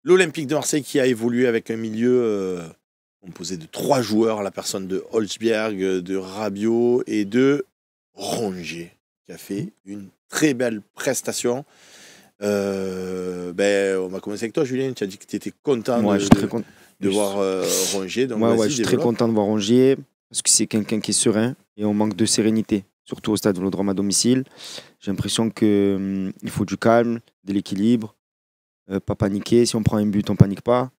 L'Olympique de Marseille qui a évolué avec un milieu composé de 3 joueurs, la personne de Holzberg, de Rabiot et de Rongier, qui a fait une très belle prestation. On va commencer avec toi, Julien. Tu as dit que tu étais content de voir Rongier. Donc je suis très content de voir Rongier parce que c'est quelqu'un qui est serein et on manque de sérénité, surtout au stade Vélodrome à domicile. J'ai l'impression qu'il faut du calme, de l'équilibre, pas paniquer. Si on prend un but, on ne panique pas.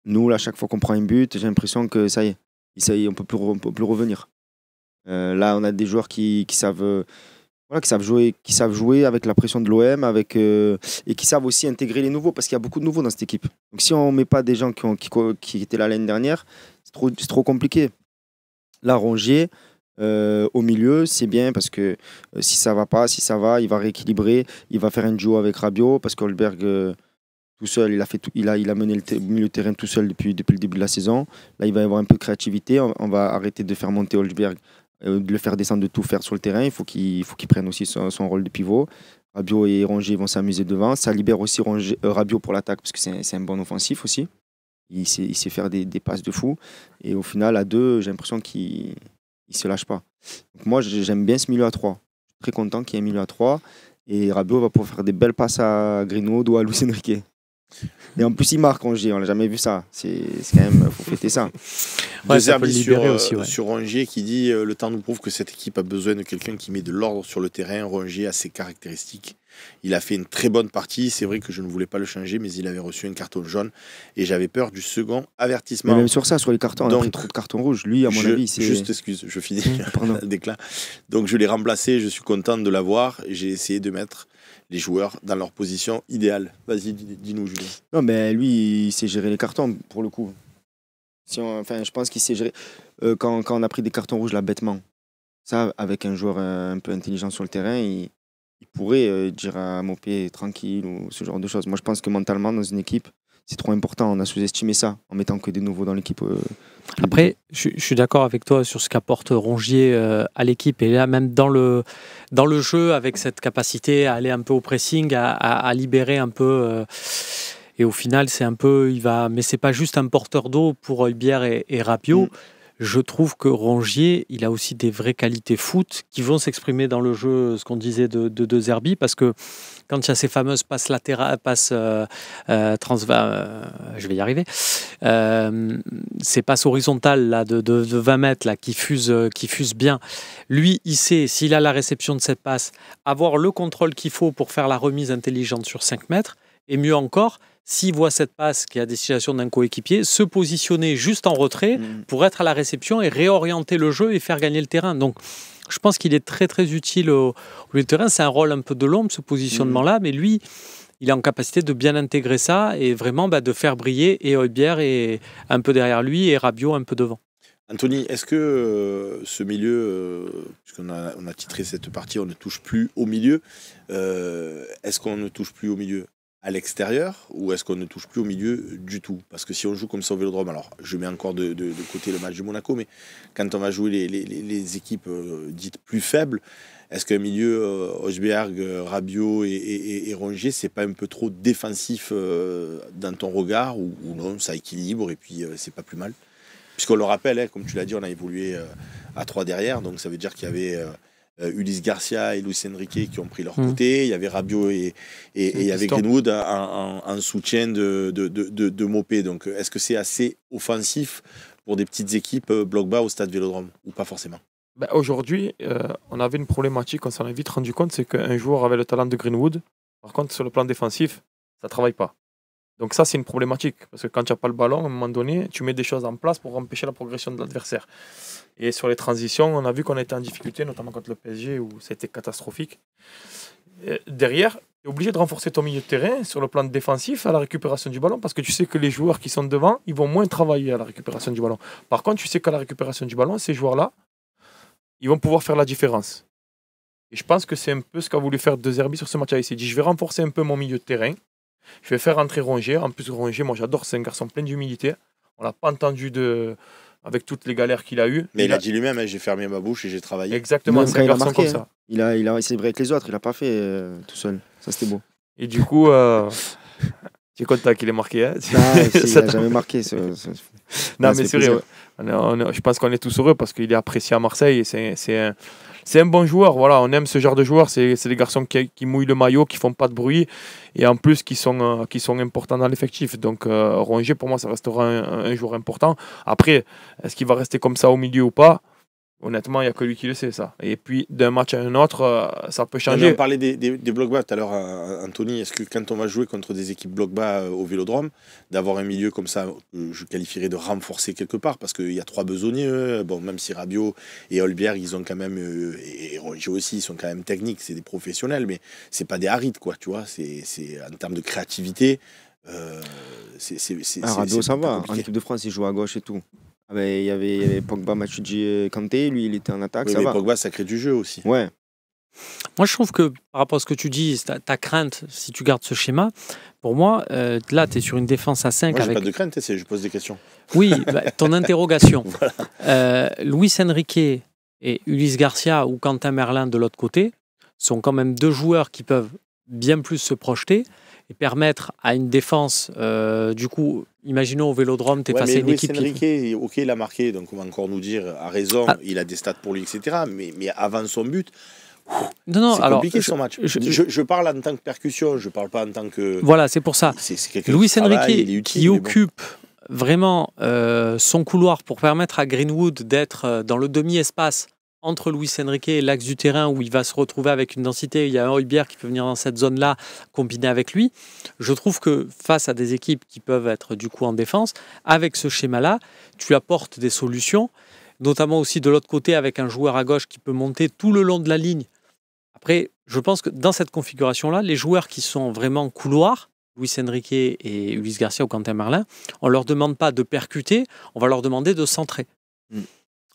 Nous, là, chaque fois qu'on prend un but, j'ai l'impression que ça y est, on peut plus revenir. Là, on a des joueurs qui savent jouer avec la pression de l'OM, et qui savent aussi intégrer les nouveaux, parce qu'il y a beaucoup de nouveaux dans cette équipe. Donc si on ne met pas des gens qui étaient là l'année dernière, c'est trop compliqué. Là, Rongier, au milieu, c'est bien, parce que si ça va pas, si ça va, il va rééquilibrer, il va faire un duo avec Rabiot, parce qu'Holberg, tout seul, il a mené le milieu de terrain tout seul depuis le début de la saison. Là, il va y avoir un peu de créativité, on va arrêter de faire monter Holberg, de le faire descendre, de tout faire sur le terrain. Il faut qu'il prenne aussi son rôle de pivot. Rabiot et Rongier vont s'amuser devant. Ça libère aussi Rabiot pour l'attaque, parce que c'est un bon offensif aussi. Il sait faire des passes de fou. Et au final, à 2, j'ai l'impression qu'il ne se lâche pas. Donc moi, j'aime bien ce milieu à 3. Je suis très content qu'il y ait un milieu à 3. Et Rabiot va pouvoir faire des belles passes à Greenwood ou à Luis Enrique. Et en plus, il marque Rongier, on n'a jamais vu ça. C'est quand même, faut fêter ça. De Zerbi sur Rongier qui dit le temps nous prouve que cette équipe a besoin de quelqu'un qui met de l'ordre sur le terrain. Rongier a ses caractéristiques. Il a fait une très bonne partie. C'est vrai que je ne voulais pas le changer, mais il avait reçu un carton jaune et j'avais peur du second avertissement. Mais même sur ça, sur les cartons, on a pris trop de cartons rouges. Lui, à mon avis, c'est. Juste excuse, je finis le déclin. Donc je l'ai remplacé. Je suis content de l'avoir. J'ai essayé de mettre les joueurs dans leur position idéale. Vas-y, dis-nous, Julien. Non, mais lui, il sait gérer les cartons, pour le coup. Je pense qu'il sait gérer. Quand on a pris des cartons rouges, là, bêtement, ça, avec un joueur un peu intelligent sur le terrain, il pourrait dire à Mopé tranquille ou ce genre de choses. Moi, je pense que mentalement, dans une équipe, c'est trop important. On a sous-estimé ça en mettant que des nouveaux dans l'équipe. Après, je suis d'accord avec toi sur ce qu'apporte Rongier à l'équipe. Et là, même dans le jeu, avec cette capacité à aller un peu au pressing, à libérer un peu. Et au final, c'est un peu. Mais c'est pas juste un porteur d'eau pour Holbière et Rabiot. Je trouve que Rongier, il a aussi des vraies qualités foot qui vont s'exprimer dans le jeu, ce qu'on disait de Zerbi, parce que quand il y a ces fameuses passes latérales, je vais y arriver, ces passes horizontales là, de 20 mètres là, qui fusent bien. Lui, il sait, s'il a la réception de cette passe, avoir le contrôle qu'il faut pour faire la remise intelligente sur 5 mètres, et mieux encore, s'il voit cette passe qui est à destination d'un coéquipier, se positionner juste en retrait pour être à la réception et réorienter le jeu et faire gagner le terrain. Donc, je pense qu'il est très très utile au milieu de terrain. C'est un rôle un peu de l'ombre, ce positionnement-là, mais lui, il est en capacité de bien intégrer ça et vraiment de faire briller et Holbière est un peu derrière lui et Rabiot un peu devant. Anthony, est-ce que ce milieu, puisqu'on a titré cette partie, on ne touche plus au milieu, est-ce qu'on ne touche plus au milieu à l'extérieur ou est-ce qu'on ne touche plus au milieu du tout? Parce que si on joue comme ça au Vélodrome, alors je mets encore de côté le match de Monaco, mais quand on va jouer les équipes dites plus faibles, est-ce qu'un milieu Holzberg, Rabiot et Rongier, c'est pas un peu trop défensif dans ton regard ou non, ça équilibre et puis c'est pas plus mal? Puisqu'on le rappelle, comme tu l'as dit, on a évolué à 3 derrière, donc ça veut dire qu'il y avait Ulysse Garcia et Luis Enrique qui ont pris leur côté, il y avait Rabiot et il y avait Greenwood en soutien de Mopé. Donc est-ce que c'est assez offensif pour des petites équipes bloc bas au stade Vélodrome ou pas forcément? Aujourd'hui, on avait une problématique, on s'en est vite rendu compte, c'est qu'un joueur avait le talent de Greenwood, par contre sur le plan défensif, ça ne travaille pas. Donc ça, c'est une problématique, parce que quand tu n'as pas le ballon, à un moment donné, tu mets des choses en place pour empêcher la progression de l'adversaire. Et sur les transitions, on a vu qu'on était en difficulté, notamment contre le PSG, où c'était catastrophique. Et derrière, tu es obligé de renforcer ton milieu de terrain sur le plan défensif à la récupération du ballon, parce que tu sais que les joueurs qui sont devant, ils vont moins travailler à la récupération du ballon. Par contre, tu sais qu'à la récupération du ballon, ces joueurs-là, ils vont pouvoir faire la différence. Et je pense que c'est un peu ce qu'a voulu faire De Zerbi sur ce match-là. Il s'est dit, je vais renforcer un peu mon milieu de terrain. Je vais faire entrer Rongier. En plus, Rongier, moi j'adore, c'est un garçon plein d'humilité. On l'a pas entendu avec toutes les galères qu'il a eues. Mais il a dit lui-même, j'ai fermé ma bouche et j'ai travaillé. Exactement, c'est un garçon comme ça. Il a célébré avec les autres, il n'a pas fait tout seul. Ça, c'était beau. Et du coup, Tu es content qu'il ait marqué, hein? Il n'a jamais marqué. Non, mais c'est vrai. Je pense qu'on est tous heureux parce qu'il est apprécié à Marseille. Et c'est un bon joueur. Voilà, on aime ce genre de joueurs. C'est des garçons qui mouillent le maillot, qui font pas de bruit et en plus qui sont importants dans l'effectif. Donc Rongier, pour moi, ça restera un joueur important. Après, est-ce qu'il va rester comme ça au milieu ou pas? Honnêtement, il n'y a que lui qui le sait, ça. Et puis, d'un match à un autre, ça peut changer. On parlait des blocs bas tout à l'heure, Anthony. Est-ce que quand on va jouer contre des équipes blocs bas au Vélodrome, d'avoir un milieu comme ça, je qualifierais de renforcer quelque part, parce qu'il y a 3 besogneux. Bon, même si Rabiot et Holberg, ils ont quand même, et Rongier aussi, ils sont quand même techniques, c'est des professionnels, mais c'est pas des harides, quoi, tu vois. C'est en termes de créativité. Rabiot, ça va. En équipe de France, il joue à gauche et tout. Ah ben, il y avait Pogba, Matuidi, Kanté, lui il était en attaque, oui, ça mais va. Pogba, ça crée du jeu aussi. Ouais. Moi, je trouve que par rapport à ce que tu dis, ta crainte, si tu gardes ce schéma, pour moi, là, tu es sur une défense à 5. Moi, j'ai avec... pas de crainte, je pose des questions. Oui, ton interrogation. Voilà. Luis Enrique et Ulysse Garcia ou Quentin Merlin de l'autre côté sont quand même 2 joueurs qui peuvent bien plus se projeter et permettre à une défense, du coup, imaginons au Vélodrome, tu es face à une équipe... Enrique, ok, il a marqué, donc on va encore nous dire, à raison, il a des stats pour lui, etc. Mais avant son but, non, c'est alors, compliqué son match. Je parle en tant que percussion, je parle pas en tant que... Voilà, c'est pour ça. C'est Luis Enrique qui occupe vraiment son couloir pour permettre à Greenwood d'être dans le demi-espace entre Luis Enrique et l'axe du terrain où il va se retrouver avec une densité. Il y a un Højbjerg qui peut venir dans cette zone-là combiné avec lui. Je trouve que face à des équipes qui peuvent être du coup en défense, avec ce schéma-là, tu apportes des solutions, notamment aussi de l'autre côté avec un joueur à gauche qui peut monter tout le long de la ligne. Après, je pense que dans cette configuration-là, les joueurs qui sont vraiment couloirs, Luis Enrique et Ulysse Garcia ou Quentin Merlin, on ne leur demande pas de percuter, on va leur demander de centrer.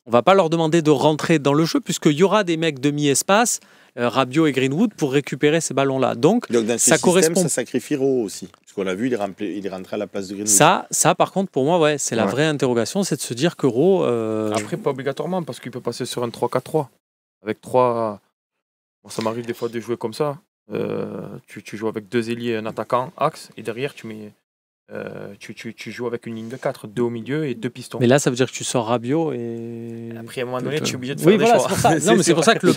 On ne va pas leur demander de rentrer dans le jeu, puisqu'il y aura des mecs demi-espace, Rabiot et Greenwood, pour récupérer ces ballons-là. Donc dans ça correspond. Ça sacrifie Rowe aussi. Parce qu'on l'a vu, il est rentré à la place de Greenwood. Ça par contre, pour moi, ouais, c'est la vraie interrogation, c'est de se dire que Rowe... Après, pas obligatoirement, parce qu'il peut passer sur un 3-4-3. Avec 3... Bon, ça m'arrive des fois de jouer comme ça. Tu joues avec 2 ailiers, un attaquant, axe, et derrière, tu joues avec une ligne de 4, 2 au milieu et 2 pistons. Mais là, ça veut dire que tu sors Rabiot et... Après, à un moment donné, tu es obligé de faire des choix. C'est pour ça. Non, mais c'est pour ça que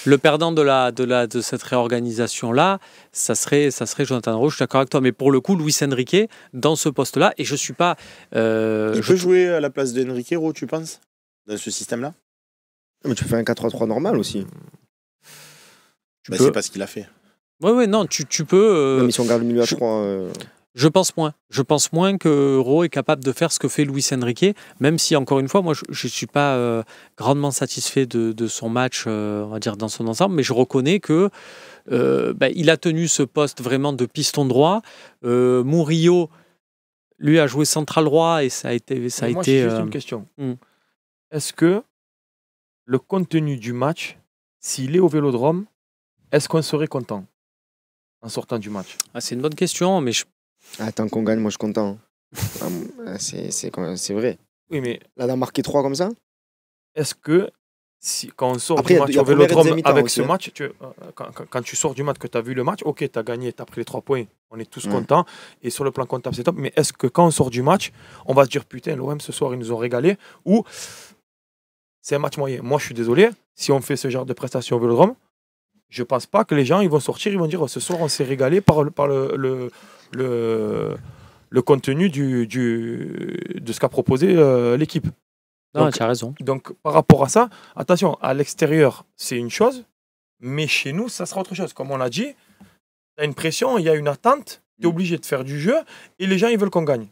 le perdant de cette réorganisation-là, ça serait Jonathan Rowe. Je suis d'accord avec toi. Mais pour le coup, Luis Enrique, dans ce poste-là, et je ne suis pas... il peut jouer à la place d'Enrique, Rowe, tu penses? Dans ce système-là? Mais tu fais un 4-3-3 normal aussi. C'est pas ce qu'il a fait. Oui, non, tu peux... Même si on garde le milieu à 3... Je pense moins. Je pense moins que Rowe est capable de faire ce que fait Luis Enrique, même si, encore une fois, moi, je ne suis pas grandement satisfait de son match, on va dire, dans son ensemble, mais je reconnais que il a tenu ce poste vraiment de piston droit. Murillo, lui, a joué central droit et ça a été... Moi, j'ai juste une question. Est-ce que le contenu du match, s'il est au Vélodrome, est-ce qu'on serait content en sortant du match? C'est une bonne question, mais tant qu'on gagne, moi je suis content. C'est vrai. Oui, mais là, d'en marquer 3 comme ça. Est-ce que quand on sort du match au Vélodrome avec ce match, quand tu sors du match, que tu as vu le match, ok, tu as gagné, tu as pris les 3 points, on est tous contents, et sur le plan comptable, c'est top, mais est-ce que quand on sort du match, on va se dire, putain, l'OM ce soir, ils nous ont régalé, ou c'est un match moyen? Moi, je suis désolé, si on fait ce genre de prestation au Vélodrome, je pense pas que les gens ils vont sortir, ils vont dire, ce soir, on s'est régalé par le contenu de ce qu'a proposé l'équipe. Non, tu as raison. Donc, par rapport à ça, attention, à l'extérieur, c'est une chose, mais chez nous, ça sera autre chose. Comme on l'a dit, tu as une pression, il y a une attente, tu es obligé de faire du jeu, et les gens, ils veulent qu'on gagne.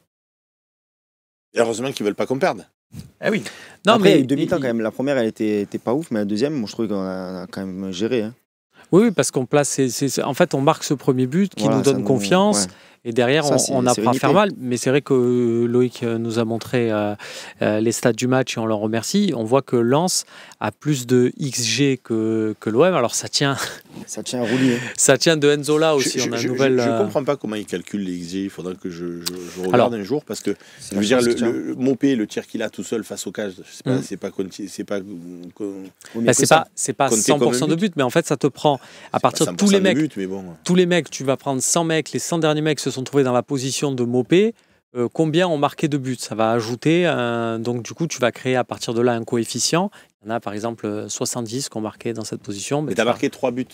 Et heureusement qu'ils veulent pas qu'on perde. Eh oui. Non, après, il y a eu 2 mi-temps quand même. La première, elle était pas ouf, mais la deuxième, moi, je trouve qu'on a quand même géré. Hein. Oui, parce qu'on place... en fait, on marque ce premier but qui nous donne confiance. Ouais. Et derrière, on apprend à faire mal. Mais c'est vrai que Loïc nous a montré les stats du match et on l'en remercie. On voit que Lens a plus de XG que l'OM. Alors ça tient Ça tient à rouler. Ça tient de Enzola aussi. On a une nouvelle. Je comprends pas comment il calcule les XG. Il faudra que je regarde un jour parce que je veux dire le Mopé, le tir qu'il a tout seul face au cage, c'est pas c'est pas 100% de but, mais en fait ça te prend à partir de tous les mecs. But, mais bon. Tous les mecs, tu vas prendre 100 mecs, les 100 derniers mecs se sont trouvés dans la position de Mopé. Combien ont marqué de buts? Ça va ajouter, donc du coup tu vas créer à partir de là un coefficient. Il y en a par exemple 70 qui ont marqué dans cette position. Mais tu as marqué 3 buts,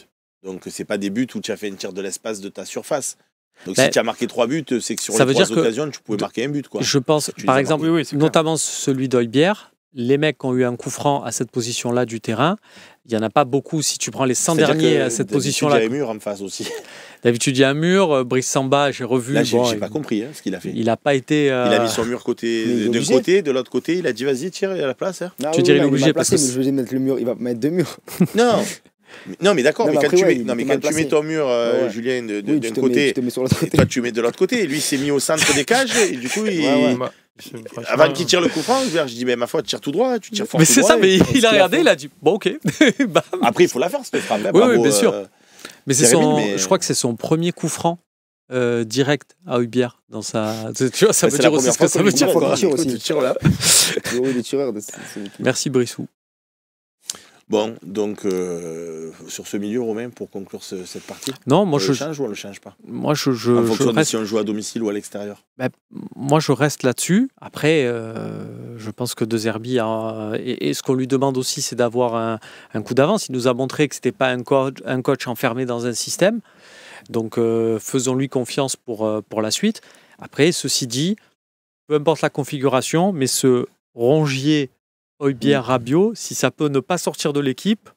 donc c'est pas des buts où tu as fait une tir de l'espace de ta surface. Donc si tu as marqué 3 buts, c'est que sur les 3 occasions tu pouvais marquer un but, quoi. Je pense, par exemple, notamment celui d'Højbjerg, les mecs qui ont eu un coup franc à cette position-là du terrain, il n'y en a pas beaucoup. Si tu prends les 100 derniers à cette position-là. Il y a un mur en face aussi. D'habitude, il y a un mur. Brice Samba, j'ai revu. Là, j'ai pas compris ce qu'il a fait. Il n'a pas été. Il a mis son mur d'un côté, de l'autre côté. Il a dit vas-y, tire, il y a la place. Hein. Tu dirais il est obligé parce que. Je vais mettre le mur, il va mettre 2 murs. Non, mais d'accord, mais quand tu mets ton mur, Julien, d'un côté, toi tu mets de l'autre côté. Lui, il s'est mis au centre des cages et du coup, avant qu'il tire le coup franc, je dis, mais ma foi, tu tires tout droit, tu tires fort. Mais c'est ça, mais il a regardé, il a dit, bon, ok. Après, il faut la faire, cette frappe. Oui, bien sûr. Mais je crois que c'est son premier coup franc direct à Højbjerg dans sa. Tu vois, ça veut dire aussi ce que ça veut dire. Tu tires là. Merci Brissou. Bon, donc sur ce milieu, Romain, pour conclure cette partie, non, moi le change ou on le change pas? Moi, en fonction de si on joue à domicile ou à l'extérieur. Moi, je reste là-dessus. Après, je pense que De Zerbi et ce qu'on lui demande aussi, c'est d'avoir un coup d'avance. Il nous a montré que c'était pas un coach enfermé dans un système. Donc, faisons-lui confiance pour la suite. Après, ceci dit, peu importe la configuration, mais ce Rongier, Højbjerg, Rabiot, si ça peut ne pas sortir de l'équipe,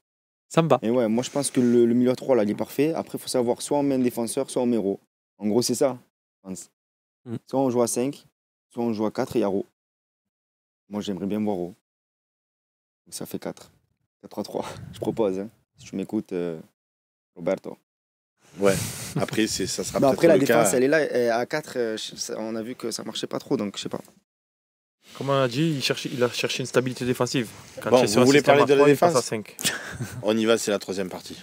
ça me va. Et ouais, moi je pense que le milieu à 3 là, il est parfait. Après, il faut savoir soit on met un défenseur, soit on met Ro. En gros, c'est ça, je pense. Soit on joue à 5, soit on joue à 4 et il y a Ro. Moi, j'aimerais bien voir Ro. Donc, ça fait 4. 4-3-3. Je propose, hein. Si tu m'écoutes, Roberto. Ouais, après, ça sera peut-être après, le la défense, cas. elle est là. Et à 4, on a vu que ça marchait pas trop, donc je sais pas. Comme on a dit, il a cherché une stabilité défensive. Quand vous voulez parler de la défense? On y va, c'est la troisième partie.